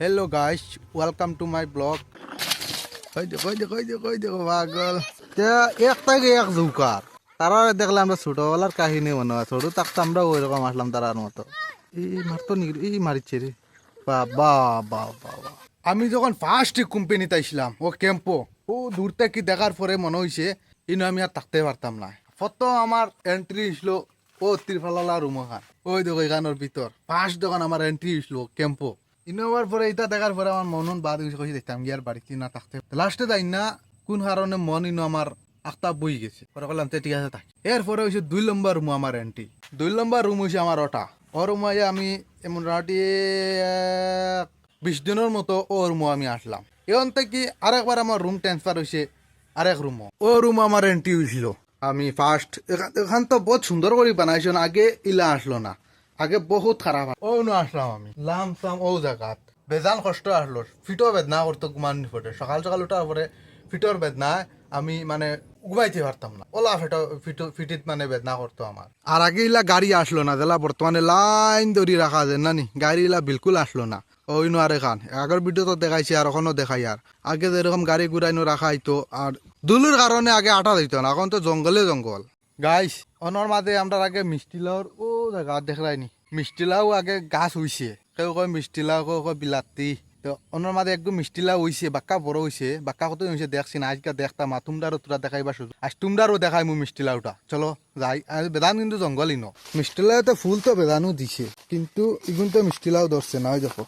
Hello guys, welcome to my blog. কই দেখো পাগল এক থেকে এক জুকার তারা দেখলে আমরা ছোটবেলার কাহিনী মনে হয় ছোট থাকতে আমরা ওই রকম আসলাম তারার মতো এই মারতো এই মারিচ্ছে রে বাবা বাবা আমি যখন ফার্স্ট কোম্পানিতে আসলাম ও ক্যাম্পো ও দূর থেকে দেখার পরে মনে হয়েছে ইনো আমি আর থাকতে পারতাম না প্রথম আমার এন্ট্রি হইলো ও ত্রিফালা রুম খান ওই দেখো এখানোর ভিতর ফার্স্ট যখন আমার এন্ট্রি হইলো ক্যাম্পো ইনোভার পরে এটা দেখার পরে আমার মন বাদ হয়েছে দেখতাম গিয়ার বাড়িতে না থাকতে লাস্টে যাই না কোন কারণে মন ইনো আমার আখতা বই গেছে পরে বললাম তো ঠিক আছে থাক এরপরে হয়েছে 2 নম্বর রুম আমার এন্ট্রি 2 নম্বর রুম হয়েছে আমার ওটা ও রুমে আমি এমন রাটি 20 দিনের মতো ও রুমে আমি আসলাম এখন থেকে আরেকবার আমার রুম ট্রান্সফার হয়েছে আরেক রুম ও রুম আমার এন্ট্রি হয়েছিল আমি ফার্স্ট এখান তো বহুত সুন্দর করে বানাইছো আগে ইলা আসলো না আগে বহুত খারাপ ও না আসলাম আমি লাম সাম ও জায়গাত বেজান কষ্ট আসলো ফিটো বেদনা করতো ঘুমান ফোটে সকাল সকাল উঠার পরে ফিটোর বেদনা আমি মানে ঘুমাইতে পারতাম না ওলা ফিটিত মানে বেদনা করতো আমার আর আগে ইলা গাড়ি আসলো না যেলা বর্তমানে লাইন ধরি রাখা যায় না নি গাড়ি ইলা বিলকুল আসলো না ওই নো আর এখান আগের ভিডিও তো দেখাইছি আর এখনো দেখাই আর আগে যেরকম গাড়ি ঘুরাইনো রাখা হইতো আর দুলুর কারণে আগে আটা দিত না এখন তো জঙ্গলে জঙ্গল গাইস অনর মাঝে আমরা আগে মিষ্টি লাউর ও জায়গা দেখাইনি মিষ্টি লাউ আগে গাছ হইছে কেউ কয় মিষ্টি লাউ কেউ কয় বিলাতি তো অনর মাঝে একদম মিষ্টি লাউ হইছে বাক্কা বড় হইছে বাক্কা কত হইছে দেখছি না আজকে দেখতাম তোমরারও তোরা দেখাইবা সুযোগ আজ তোমরারও দেখাই মু মিষ্টি লাউটা চলো যাই আর বেদান কিন্তু জঙ্গলই ন মিষ্টি লাউ তো ফুল তো বেদানও দিছে কিন্তু ইগুন তো মিষ্টি লাউ ধরছে না ওই দেখো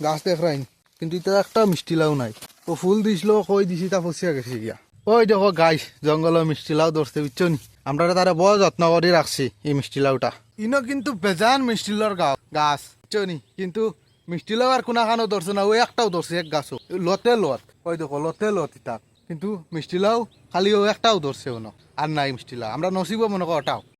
গাছ দেখাই কিন্তু এটা একটা মিষ্টি লাউ নাই ও ফুল দিছিল কই দিছি তা ফসিয়া গেছে গিয়া ওই দেখো গাইস জঙ্গলের মিষ্টি লাউ ধরছে বুঝছো নি আমরা তারা বড় যত্ন করে রাখছি এই মিষ্টি লাউটা ইনো কিন্তু বেজান মিষ্টি লাউর গাছ বুঝছো নি কিন্তু মিষ্টি লাউ আর কোনা খানো ধরছে না ওই একটাও ধরছে এক গাছও লতে লত ওই দেখো লতে লত তার কিন্তু মিষ্টি লাউ খালি ও একটাও ধরছে ওনো আর নাই মিষ্টি লাউ আমরা নসিব মনে কর ওটাও